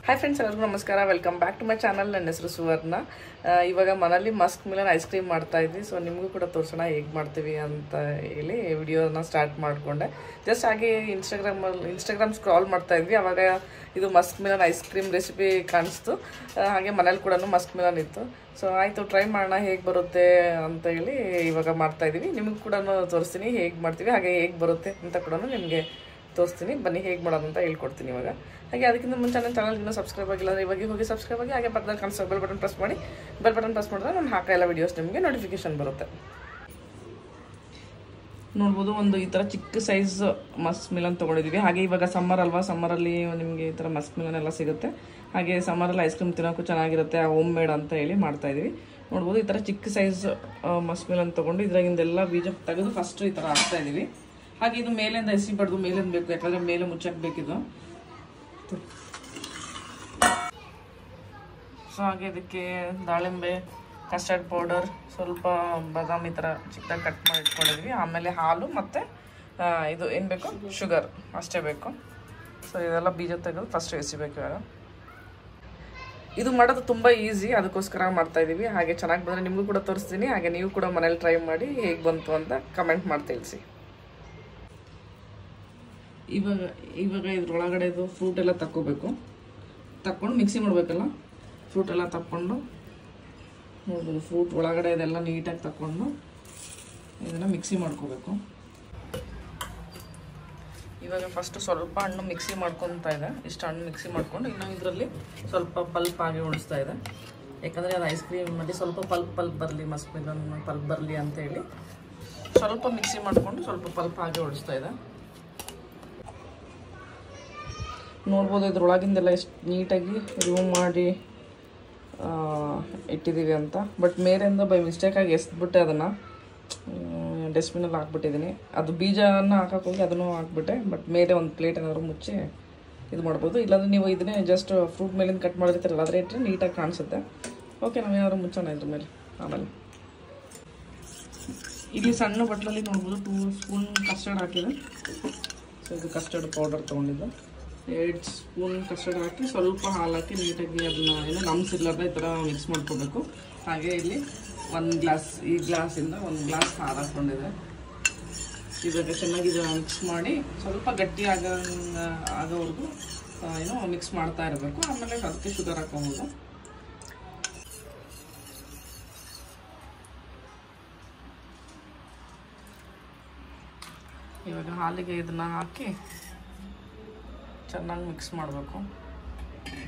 Hi friends, ಎಲ್ಲರಿಗೂ ನಮಸ್ಕಾರ. Welcome back to my channel. ನನ್ನ ಹೆಸರು ಸುವರ್ಣ. ಇವಾಗ ಮನೇಲಿ ಮಸ್ಕ್ ಮಿಲನ್ ಐಸ್ ಕ್ರೀಮ್ ಮಾಡ್ತಾ ಇದ್ವಿ. ಸೊ ನಿಮಗೂ ಕೂಡ ತೋರಿಸೋಣ ಹೇಗೆ ಮಾಡ್ತೀವಿ ಅಂತ ಹೇಳಿ ವಿಡಿಯೋನ ಸ್ಟಾರ್ಟ್ ಮಾಡಿಕೊಂಡೆ. ಜಸ್ಟ್ ಹಾಗೆ ಇನ್ಸ್ಟಾಗ್ರಾಮ್ ಸ್ಕ್ರಾಲ್ ಮಾಡ್ತಾ ಇದ್ವಿ. ಆವಾಗ ಇದು Musk Milan ice cream recipe ಕಾಣಿಸ್ತು. ಹಾಗೆ ಮನೇಲಿ ಕೂಡ ಮಸ್ಕ್ ಮಿಲನ್ ಇತ್ತು. ಸೊ ಆಯಿತು, ಟ್ರೈ ಮಾಡೋಣ ಹೇಗೆ ಬರುತ್ತೆ ಅಂತ ಹೇಳಿ ಇವಾಗ ಮಾಡ್ತಾ ಇದ್ದೀವಿ. ನಿಮಗೂ ಕೂಡ ತೋರಿಸ್ತೀನಿ ಹೇಗೆ ಮಾಡ್ತೀವಿ, ಹಾಗೆ ಹೇಗೆ ಬರುತ್ತೆ ಅಂತ ಕೂಡ ನಿಮಗೆ ತೋರಿಸ್ತೀನಿ. ಬನ್ನಿ ಹೇಗೆ ಮಾಡೋದು ಅಂತ ಹೇಳ್ಕೊಡ್ತೀನಿ ಇವಾಗ. ಹಾಗೆ ಅದಕ್ಕಿಂತ ಮುಂಚೆ ನನ್ನ ಚಾನಲ್ಗಿನ್ನೂ ಸಬ್ಸ್ಕ್ರೈಬ್ ಆಗಿಲ್ಲ ಅಂದರೆ ಇವಾಗ ಹೋಗಿ ಸಬ್ಸ್ಕ್ರೈಬ್ ಆಗಿ, ಹಾಗೆ ಪಕ್ಕದಲ್ಲಿ ಕಾಣಿಸೋ ಬೆಲ್ ಬಟನ್ ಪ್ರೆಸ್ ಮಾಡಿ. ಬೆಲ್ ಬಟನ್ ಪ್ರೆಸ್ ಮಾಡಿದ್ರೆ ನಾನು ಹಾಕೋ ಎಲ್ಲ ವೀಡಿಯೋಸ್ ನಿಮಗೆ ನೋಟಿಫಿಕೇಶನ್ ಬರುತ್ತೆ. ನೋಡ್ಬೋದು, ಒಂದು ಈ ಥರ ಚಿಕ್ಕ ಸೈಜ್ ಮಸ್ಕ್ ಮಿಲನ್ ತೊಗೊಂಡಿದ್ದೀವಿ. ಹಾಗೆ ಇವಾಗ ಸಮ್ಮರ್ ಅಲ್ವಾ, ಸಮ್ಮರಲ್ಲಿ ನಿಮಗೆ ಈ ಥರ ಮಸ್ಕ್ ಮಿಲನ್ ಎಲ್ಲ ಸಿಗುತ್ತೆ. ಹಾಗೆ ಸಮ್ಮರಲ್ಲಿ ಐಸ್ ಕ್ರೀಮ್ ತಿನ್ನೋಕ್ಕೂ ಚೆನ್ನಾಗಿರುತ್ತೆ, ಹೋಮ್ ಮೇಡ್ ಅಂತ ಹೇಳಿ ಮಾಡ್ತಾಯಿದ್ದೀವಿ. ನೋಡ್ಬೋದು, ಈ ಥರ ಚಿಕ್ಕ ಸೈಜ್ ಮಸ್ಕ್ ಮಿಲನ್ ತೊಗೊಂಡು ಇದ್ರಾಗಿಂದೆಲ್ಲ ಬೀಜ ತೆಗೆದು ಫಸ್ಟ್ ಈ ಥರ ಹಾಕ್ತಾಯಿದ್ದೀವಿ. ಹಾಗೆ ಇದು ಮೇಲಿಂದ ಎಸಿಬಾರ್ದು, ಮೇಲಿಂದ ಬೇಕು, ಯಾಕಂದರೆ ಮೇಲೆ ಮುಚ್ಚಕ್ಕೆ ಬೇಕಿದು. ಸೊ ಹಾಗೆ ಇದಕ್ಕೆ ದಾಳಿಂಬೆ, ಕಸ್ಟರ್ಡ್ ಪೌಡರ್, ಸ್ವಲ್ಪ ಬಾದಾಮಿ ಥರ ಚಿಕ್ಕದಾಗಿ ಕಟ್ ಮಾಡಿ ಇಟ್ಕೊಂಡಿದ್ವಿ. ಆಮೇಲೆ ಹಾಲು ಮತ್ತು ಇದು ಏನು ಬೇಕು, ಶುಗರ್ ಅಷ್ಟೇ ಬೇಕು. ಸೊ ಇದೆಲ್ಲ ಬೀಜ ತೆಗೆದು ಫಸ್ಟ್ ಎಸಿಬೇಕು. ಇವಾಗ ಇದು ಮಾಡೋದು ತುಂಬ ಈಸಿ, ಅದಕ್ಕೋಸ್ಕರ ಮಾಡ್ತಾಯಿದ್ದೀವಿ. ಹಾಗೆ ಚೆನ್ನಾಗಿ ಬಂದರೆ ನಿಮಗೂ ಕೂಡ ತೋರಿಸ್ತೀನಿ. ಹಾಗೆ ನೀವು ಕೂಡ ಮನೇಲಿ ಟ್ರೈ ಮಾಡಿ ಹೇಗೆ ಬಂತು ಅಂತ ಕಮೆಂಟ್ ಮಾಡಿ ತಿಳಿಸಿ. ಇವಾಗ ಇದ್ರೊಳಗಡೆದು ಫ್ರೂಟ್ ಎಲ್ಲ ತಕ್ಕೊಂಡು ಮಿಕ್ಸಿ ಮಾಡಬೇಕಲ್ಲ. ಫ್ರೂಟ್ ಎಲ್ಲ ತಕ್ಕೊಂಡು ನೋಡ್ಬೋದು, ಫ್ರೂಟ್ ಒಳಗಡೆ ಇದೆಲ್ಲ ನೀಟಾಗಿ ತಕ್ಕೊಂಡು ಇದನ್ನು ಮಿಕ್ಸಿ ಮಾಡ್ಕೋಬೇಕು. ಇವಾಗ ಫಸ್ಟು ಸ್ವಲ್ಪ ಹಣ್ಣು ಮಿಕ್ಸಿ ಮಾಡ್ಕೊತಾ ಇದೆ. ಇಷ್ಟು ಹಣ್ಣು ಮಿಕ್ಸಿ ಮಾಡ್ಕೊಂಡು ಇನ್ನು ಇದರಲ್ಲಿ ಸ್ವಲ್ಪ ಪಲ್ಪ್ ಆಗಿ ಉಳಿಸ್ತಾ ಇದೆ. ಯಾಕಂದರೆ ಅದು ಐಸ್ ಕ್ರೀಮಲ್ಲಿ ಸ್ವಲ್ಪ ಪಲ್ಪ್ ಬರಲಿ, ಮಸ್ಕ್ ಮಿಲನ್ ಪಲ್ಪ್ ಬರಲಿ ಅಂತೇಳಿ ಸ್ವಲ್ಪ ಮಿಕ್ಸಿ ಮಾಡಿಕೊಂಡು ಸ್ವಲ್ಪ ಪಲ್ಪ್ ಆಗಿ ಉಳಿಸ್ತಾ ಇದೆ. ನೋಡ್ಬೋದು, ಇದ್ರೊಳಗಿಂದೆಲ್ಲ ಎಷ್ಟು ನೀಟಾಗಿ ರಿಮೂವ್ ಮಾಡಿ ಇಟ್ಟಿದ್ದೀವಿ ಅಂತ. ಬಟ್ ಮೇಲಿಂದ ಬೈ ಮಿಸ್ಟೇಕಾಗಿ ಎಸ್ಬಿಟ್ಟೆ, ಅದನ್ನು ಡಸ್ಟ್ಬಿನಲ್ಲಿ ಹಾಕ್ಬಿಟ್ಟಿದ್ದೀನಿ. ಅದು ಬೀಜನ ಹಾಕೋಕ್ಕೋಗಿ ಅದನ್ನು ಹಾಕ್ಬಿಟ್ಟೆ. ಬಟ್ ಮೇಲೆ ಒಂದು ಪ್ಲೇಟ್ ಏನಾದ್ರು ಮುಚ್ಚಿ ಇದು ಮಾಡ್ಬೋದು. ಇಲ್ಲಾಂದರೆ ನೀವು ಇದನ್ನೇ ಜಸ್ಟ್ ಫ್ರೂಟ್ ಮೇಲಿಂದ ಕಟ್ ಮಾಡಿರ್ತೀರಲ್ಲ, ಆದರೆ ಇಟ್ಟರೆ ನೀಟಾಗಿ ಕಾಣಿಸುತ್ತೆ. ಓಕೆ, ನಾವೇನಾದ್ರು ಮುಚ್ಚೋಣ ಇದ್ರ ಮೇಲೆ. ಆಮೇಲೆ ಇಲ್ಲಿ ಸಣ್ಣ ಬಟ್ಲಲ್ಲಿ ನೋಡ್ಬೋದು 2 ಸ್ಪೂನ್ ಕಸ್ಟರ್ಡ್ ಹಾಕಿದೆ. ಸೊ ಇದು ಕಸ್ಟರ್ಡ್ ಪೌಡರ್ ತೊಗೊಂಡಿದ್ದು. 2 ಸ್ಪೂನ್ ಕಸ್ಟರ್ಡ್ ಹಾಕಿ ಸ್ವಲ್ಪ ಹಾಲು ಹಾಕಿ ನೀಟಾಗಿ ಅದನ್ನ ಏನೋ ನಮ್ಸಿರ್ಲಾರ್ದ ಈ ಥರ ಮಿಕ್ಸ್ ಮಾಡ್ಕೋಬೇಕು. ಹಾಗೆ ಇಲ್ಲಿ 1 ಗ್ಲಾಸ್, ಈ ಗ್ಲಾಸಿಂದ 1 ಗ್ಲಾಸ್ ಹಾಲು ಹಾಕ್ಕೊಂಡಿದೆ. ಇವಾಗ ಚೆನ್ನಾಗಿ ಇದನ್ನು ಮಿಕ್ಸ್ ಮಾಡಿ ಸ್ವಲ್ಪ ಗಟ್ಟಿ ಆಗೋವರೆಗೂ ಏನೋ ಮಿಕ್ಸ್ ಮಾಡ್ತಾ ಇರಬೇಕು. ಆಮೇಲೆ ಅದಕ್ಕೆ ಶುಗರ್ ಹಾಕೋಬೋದು. ಇವಾಗ ಹಾಲಿಗೆ ಇದನ್ನು ಹಾಕಿ ಚೆನ್ನಾಗಿ ಮಿಕ್ಸ್ ಮಾಡಬೇಕು.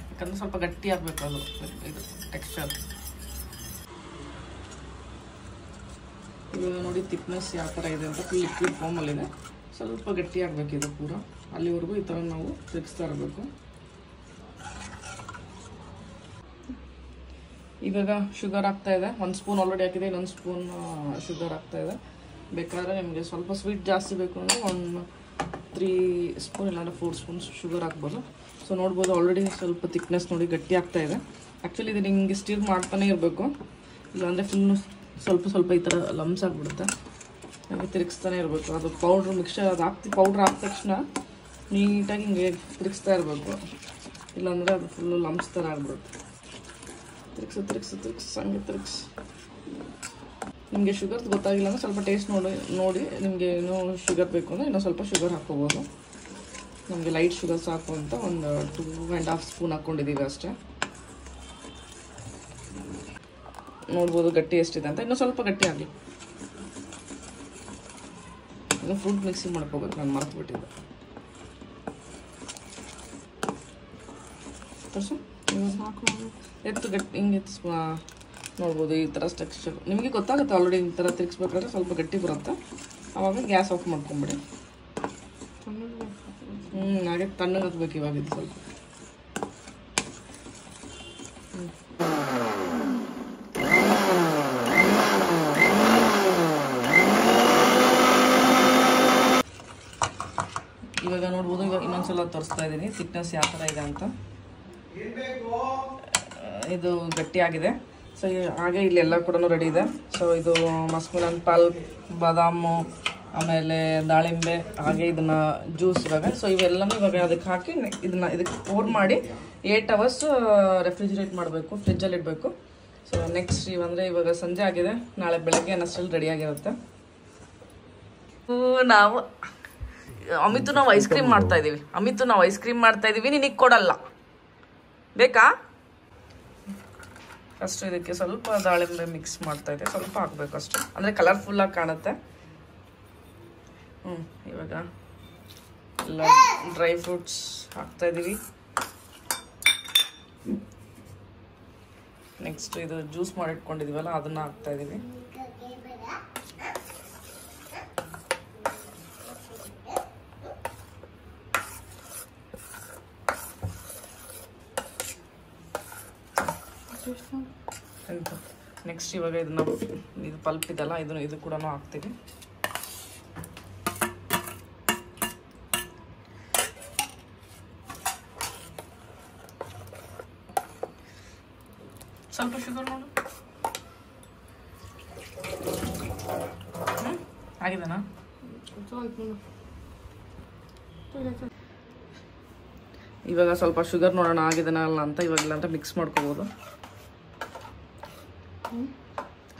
ಯಾಕಂದರೆ ಸ್ವಲ್ಪ ಗಟ್ಟಿ ಆಗಬೇಕು ಅದು, ಇದು ಟೆಕ್ಸ್ಚರ್. ಇವಾಗ ನೋಡಿ ಥಿಕ್ನೆಸ್ ಯಾವ ಥರ ಇದೆ ಅಂತ, ಲಿಕ್ವಿಡ್ ಫಾರ್ಮಲ್ಲಿದೆ. ಸ್ವಲ್ಪ ಗಟ್ಟಿ ಆಗಬೇಕು ಇದು ಪೂರ. ಅಲ್ಲಿವರೆಗೂ ಈ ಥರ ನಾವು ತಿರುಗಿಸ್ತಾ ಇರಬೇಕು. ಇವಾಗ ಶುಗರ್ ಹಾಕ್ತಾ ಇದೆ. 1 ಸ್ಪೂನ್ ಆಲ್ರೆಡಿ ಹಾಕಿದೆ, ಇನ್ನೊಂದು ಸ್ಪೂನ್ ಶುಗರ್ ಹಾಕ್ತಾ ಇದೆ. ಬೇಕಾದರೆ ನಿಮಗೆ ಸ್ವಲ್ಪ ಸ್ವೀಟ್ ಜಾಸ್ತಿ ಬೇಕು ಅಂದರೆ 3 ಸ್ಪೂನ್ ಇಲ್ಲಾಂದರೆ 4 ಸ್ಪೂನ್ಸ್ ಶುಗರ್ ಹಾಕ್ಬೋದು. ಸೊ ನೋಡ್ಬೋದು, ಆಲ್ರೆಡಿ ಸ್ವಲ್ಪ ಥಿಕ್ನೆಸ್ ನೋಡಿ ಗಟ್ಟಿ ಆಗ್ತಾ ಇದೆ. ಆ್ಯಕ್ಚುಲಿ ಇದು ನಿಮಗೆ ಸ್ಟಿರ್ ಮಾಡ್ತಾನೆ ಇರಬೇಕು, ಇಲ್ಲಾಂದರೆ ಫುಲ್ಲು ಸ್ವಲ್ಪ ಈ ಥರ ಲಮ್ಸ್ ಆಗಿಬಿಡುತ್ತೆ. ಹಾಗೆ ತಿರುಗಿಸ್ತಾನೆ ಇರಬೇಕು. ಅದು ಪೌಡ್ರ್ ಮಿಕ್ಸ್ಚರ್ ಅದು ಪೌಡ್ರ್ ಹಾಕಿದ ತಕ್ಷಣ ನೀಟಾಗಿ ಹಿಂಗೆ ತಿರುಗಿಸ್ತಾ ಇರಬೇಕು, ಇಲ್ಲಾಂದರೆ ಅದು ಫುಲ್ಲು ಲಮ್ಸ್ ಥರ ಆಗಿಬಿಡುತ್ತೆ. ತಿರುಗಿಸ್ ಹಂಗೆ ತಿರುಗಿಸ್. ನಿಮಗೆ ಶುಗರ್ ಗೊತ್ತಾಗಿಲ್ಲ ಅಂದರೆ ಸ್ವಲ್ಪ ಟೇಸ್ಟ್ ನೋಡಿ ನಿಮಗೆ ಇನ್ನೂ ಶುಗರ್ ಬೇಕು ಅಂದರೆ ಇನ್ನೂ ಸ್ವಲ್ಪ ಶುಗರ್ ಹಾಕ್ಕೋಬೋದು. ನಮಗೆ ಲೈಟ್ ಶುಗರ್ ಸಾಕು ಅಂತ ಒಂದು 2.5 ಸ್ಪೂನ್ ಹಾಕ್ಕೊಂಡಿದ್ದೀವಿ ಅಷ್ಟೇ. ನೋಡ್ಬೋದು ಗಟ್ಟಿ ಎಷ್ಟಿದೆ ಅಂತ. ಇನ್ನೂ ಸ್ವಲ್ಪ ಗಟ್ಟಿ ಆಗಲಿ. ಇನ್ನು ಫ್ರೂಟ್ ಮಿಕ್ಸಿ ಮಾಡ್ಕೋಬೇಕು, ನಾನು ಮರೆತುಬಿಟ್ಟಿದ್ದೆ. ತೋರಿಸು, ಎತ್ತು ಗಟ್ಟಿ ಹಿಂಗೆ ಎತ್ತು. ನೋಡ್ಬೋದು ಈ ಥರ ಟೆಕ್ಸ್ಚರ್ ನಿಮಗೆ ಗೊತ್ತಾಗುತ್ತೆ ಆಲ್ರೆಡಿ. ಈ ಥರ ತಿರುಗಿಸ್ಬೇಕಾದ್ರೆ ಸ್ವಲ್ಪ ಗಟ್ಟಿ ಬರುತ್ತೆ. ಆವಾಗ ಗ್ಯಾಸ್ ಆಫ್ ಮಾಡ್ಕೊಂಬಿಡಿ. ಹಾಗೆ ತಣ್ಣಗೆ ಹಾಕ್ಬೇಕು ಇವಾಗ ಇದು ಸ್ವಲ್ಪ. ಇವಾಗ ನೋಡ್ಬೋದು, ಇವಾಗ ಇನ್ನೊಂದ್ಸಲ ತೋರಿಸ್ತಾ ಇದ್ದೀನಿ ಥಿಕ್ನೆಸ್ ಯಾವ ಥರ ಇದೆ ಅಂತ. ಇದು ಗಟ್ಟಿಯಾಗಿದೆ. ಸೊ ಹಾಗೆ ಇಲ್ಲೆಲ್ಲ ಕೂಡ ರೆಡಿ ಇದೆ. ಸೊ ಇದು ಮಸ್ಕ್ ಮಿಲನ್ ಪಲ್ಪ್, ಬಾದಾಮು, ಆಮೇಲೆ ದಾಳಿಂಬೆ, ಹಾಗೆ ಇದನ್ನು ಜ್ಯೂಸ್ ಇವಾಗ. ಸೊ ಇವೆಲ್ಲನೂ ಇವಾಗ ಅದಕ್ಕೆ ಹಾಕಿ ಇದಕ್ಕೆ ಪೋರ್ ಮಾಡಿ 8 hours ರೆಫ್ರಿಜಿರೇಟ್ ಮಾಡಬೇಕು, ಫ್ರಿಜ್ಜಲ್ಲಿ ಇಡಬೇಕು. ಸೊ ನೆಕ್ಸ್ಟ್ ಇವಂದರೆ ಇವಾಗ ಸಂಜೆ ಆಗಿದೆ, ನಾಳೆ ಬೆಳಗ್ಗೆ ಅನ್ನಷ್ಟರಲ್ಲಿ ರೆಡಿಯಾಗಿರುತ್ತೆ. ನಾವು ಐಸ್ ಕ್ರೀಮ್ ಮಾಡ್ತಾ ಇದ್ದೀವಿ. ನಿನಗೆ ಕೊಡಲ್ಲ ಬೇಕಾ? ಫಸ್ಟ್ ಇದಕ್ಕೆ ಸ್ವಲ್ಪ ದಾಳಿಂಬೆ ಮಿಕ್ಸ್ ಮಾಡ್ತಾ ಇದ್ದೆ, ಸ್ವಲ್ಪ ಹಾಕಬೇಕು ಅಷ್ಟೇ, ಅಂದರೆ ಕಲರ್ಫುಲ್ಲಾಗಿ ಕಾಣುತ್ತೆ. ಇವಾಗ ಎಲ್ಲ ಡ್ರೈ ಫ್ರೂಟ್ಸ್ ಹಾಕ್ತಾ ಇದ್ದೀವಿ. ನೆಕ್ಸ್ಟ್ ಇದು ಜ್ಯೂಸ್ ಮಾಡಿಟ್ಕೊಂಡಿದ್ದೀವಲ್ಲ ಅದನ್ನು ಹಾಕ್ತಾ ಇದ್ದೀವಿ. ನೆಕ್ಸ್ಟ್ ಇವಾಗ ಇದು ಪಲ್ಪ್ ಇದಲ್ಲ, ಇದು ಕೂಡ ಹಾಕ್ತೀವಿ. ಸ್ವಲ್ಪ ಶುಗರ್ ನೋಡು, ಆಗಿದೆನಾ? ಇವಾಗ ಸ್ವಲ್ಪ ಶುಗರ್ ನೋಡೋಣ ಆಗಿದೆನಲ್ಲ ಅಂತ. ಇವಾಗೆಲ್ಲ ಅಂತ ಮಿಕ್ಸ್ ಮಾಡ್ಕೋಬೋದು.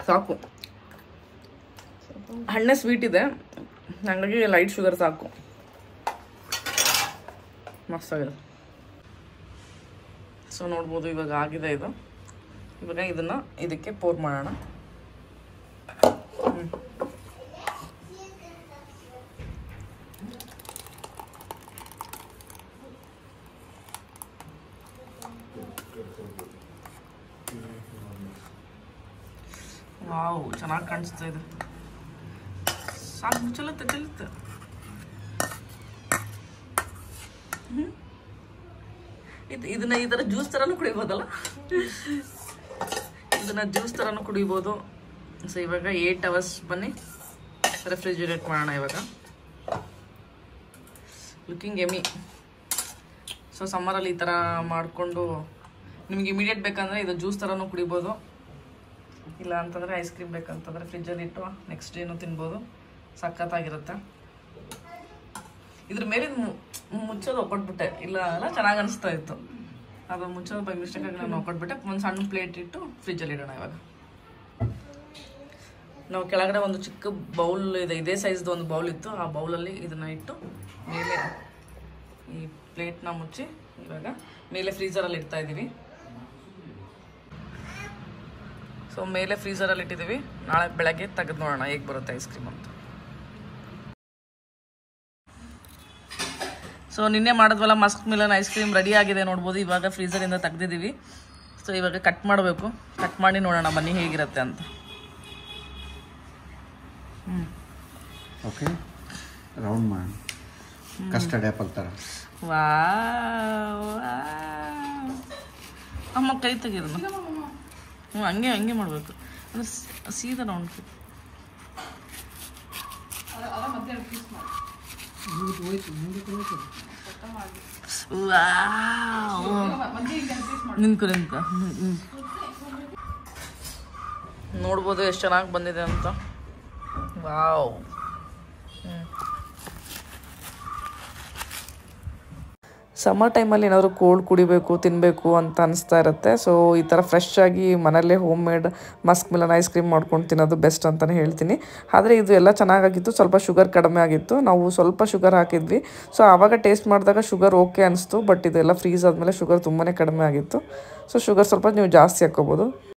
ಸಾಕು, ಹಣ್ಣೆ ಸ್ವೀಟ್ ಇದೆ, ಹಾಗಾಗಿ ಲೈಟ್ ಶುಗರ್ ಸಾಕು. ಮಸ್ತಾಗಿದೆ. ಸೊ ನೋಡ್ಬೋದು ಇವಾಗ ಆಗಿದೆ ಇದು. ಇವಾಗ ಇದನ್ನು ಇದಕ್ಕೆ ಪೋರ್ ಮಾಡೋಣ. ವಾವ್, ಚೆನ್ನಾಗಿ ಕಾಣಿಸ್ತಾ ಇದೆ. ಸಾಕು, ಚಲುತ್ತೆ. ಇದನ್ನ ಈ ಥರ ಜ್ಯೂಸ್ ಥರನೂ ಕುಡಿಬೋದಲ್ಲ, ಇದನ್ನ ಜ್ಯೂಸ್ ಥರನೂ ಕುಡಿಬೋದು. ಸೊ ಇವಾಗ 8 hours ಬನ್ನಿ ರೆಫ್ರಿಜಿರೇಟ್ ಮಾಡೋಣ. ಇವಾಗ ಲುಕಿಂಗ್ ಎಮಿ. ಸೊ ಸಮ್ಮರಲ್ಲಿ ಈ ಥರ ಮಾಡಿಕೊಂಡು ನಿಮ್ಗೆ ಇಮಿಡಿಯೇಟ್ ಬೇಕಂದರೆ ಇದು ಜ್ಯೂಸ್ ಥರನೂ ಕುಡಿಬೋದು, ಇಲ್ಲ ಅಂತಂದರೆ ಐಸ್ ಕ್ರೀಮ್ ಬೇಕಂತಂದರೆ ಫ್ರಿಜ್ಜಲ್ಲಿ ಇಟ್ಟು ನೆಕ್ಸ್ಟ್ ಡೇನೂ ತಿನ್ಬೋದು. ಸಖತ್ತಾಗಿರುತ್ತೆ. ಇದ್ರ ಮೇಲೆ ಮುಚ್ಚೋದು ಒಕ್ಕೊಟ್ಬಿಟ್ಟೆ, ಇಲ್ಲ ಚೆನ್ನಾಗಿ ಅನಿಸ್ತಾ ಇತ್ತು. ಅದು ಮುಚ್ಚೋದು ಬಗ್ಗೆ ಮಿಸ್ಟೇಕಾಗಿ ನಾನು ಒಕ್ಕೊಟ್ಬಿಟ್ಟೆ. ಒಂದು ಸಣ್ಣ ಪ್ಲೇಟ್ ಇಟ್ಟು ಫ್ರಿಜ್ಜಲ್ಲಿ ಇಡೋಣ. ಇವಾಗ ನಾವು ಕೆಳಗಡೆ ಒಂದು ಚಿಕ್ಕ ಬೌಲ್ ಇದೆ, ಇದೇ ಸೈಜ್ದು ಒಂದು ಬೌಲ್ ಇತ್ತು. ಆ ಬೌಲಲ್ಲಿ ಇದನ್ನು ಇಟ್ಟು ಮೇಲೆ ಈ ಪ್ಲೇಟ್ನ ಮುಚ್ಚಿ ಇವಾಗ ಮೇಲೆ ಫ್ರೀಝರಲ್ಲಿ ಇಡ್ತಾ ಇದ್ದೀವಿ. ಸೊ ಮೇಲೆ ಫ್ರೀಝರಲ್ಲಿ ಇಟ್ಟಿದ್ದೀವಿ. ನಾಳೆ ಬೆಳಗ್ಗೆ ತೆಗೆದು ನೋಡೋಣ ಹೇಗೆ ಬರುತ್ತೆ ಐಸ್ ಕ್ರೀಮ್ ಅಂತ. ಸೊ ನಿನ್ನೆ ಮಾಡಿದ್ವಲ್ಲ muskmelon ice cream ready ಆಗಿದೆ ನೋಡ್ಬೋದು. ಇವಾಗ ಫ್ರೀಝರಿಂದ ತೆಗ್ದಿದ್ದೀವಿ. ಸೊ ಇವಾಗ ಕಟ್ ಮಾಡಬೇಕು. ಕಟ್ ಮಾಡಿ ನೋಡೋಣ ಬನ್ನಿ ಹೇಗಿರುತ್ತೆ ಅಂತ. ಓಕೆ, ರೌಂಡ್ ಮಾಡಿ ಕಸ್ಟರ್ಡ್ ಆ್ಯಪಲ್ ಥರ. ಅಮ್ಮ ಕೈ ತೆಗೀರಮ್ಮ. ಹಂಗೆ ಮಾಡಬೇಕು, ಅಂದರೆ ಸೀದಾ ರೌಂಡ್. ನಿನ್ಕು ನೋಡ್ಬೋದು ಎಷ್ಟು ಚೆನ್ನಾಗಿ ಬಂದಿದೆ ಅಂತ. ವಾವ್. ಸಮ್ಮರ್ ಟೈಮಲ್ಲಿ ಏನಾದರೂ ಕೋಲ್ಡ್ ಕುಡಿಬೇಕು ತಿನ್ನಬೇಕು ಅಂತ ಅನಿಸ್ತಾ ಇರುತ್ತೆ. ಸೊ ಈ ಥರ ಫ್ರೆಶ್ ಆಗಿ ಮನೆಯಲ್ಲೇ home made Musk Milan ice cream ಮಾಡ್ಕೊಂಡು ತಿನ್ನೋದು ಬೆಸ್ಟ್ ಅಂತಲೇ ಹೇಳ್ತೀನಿ. ಆದರೆ ಇದು ಎಲ್ಲ ಚೆನ್ನಾಗಿತ್ತು, ಸ್ವಲ್ಪ ಶುಗರ್ ಕಡಿಮೆ ಆಗಿತ್ತು. ನಾವು ಸ್ವಲ್ಪ ಶುಗರ್ ಹಾಕಿದ್ವಿ. ಸೊ ಆವಾಗ ಟೇಸ್ಟ್ ಮಾಡಿದಾಗ ಶುಗರ್ ಓಕೆ ಅನಿಸ್ತು. ಬಟ್ ಇದೆಲ್ಲ ಫ್ರೀಸ್ ಆದಮೇಲೆ ಶುಗರ್ ತುಂಬಾ ಕಡಿಮೆ ಆಗಿತ್ತು. ಸೊ ಶುಗರ್ ಸ್ವಲ್ಪ ನೀವು ಜಾಸ್ತಿ ಹಾಕ್ಕೋಬೋದು.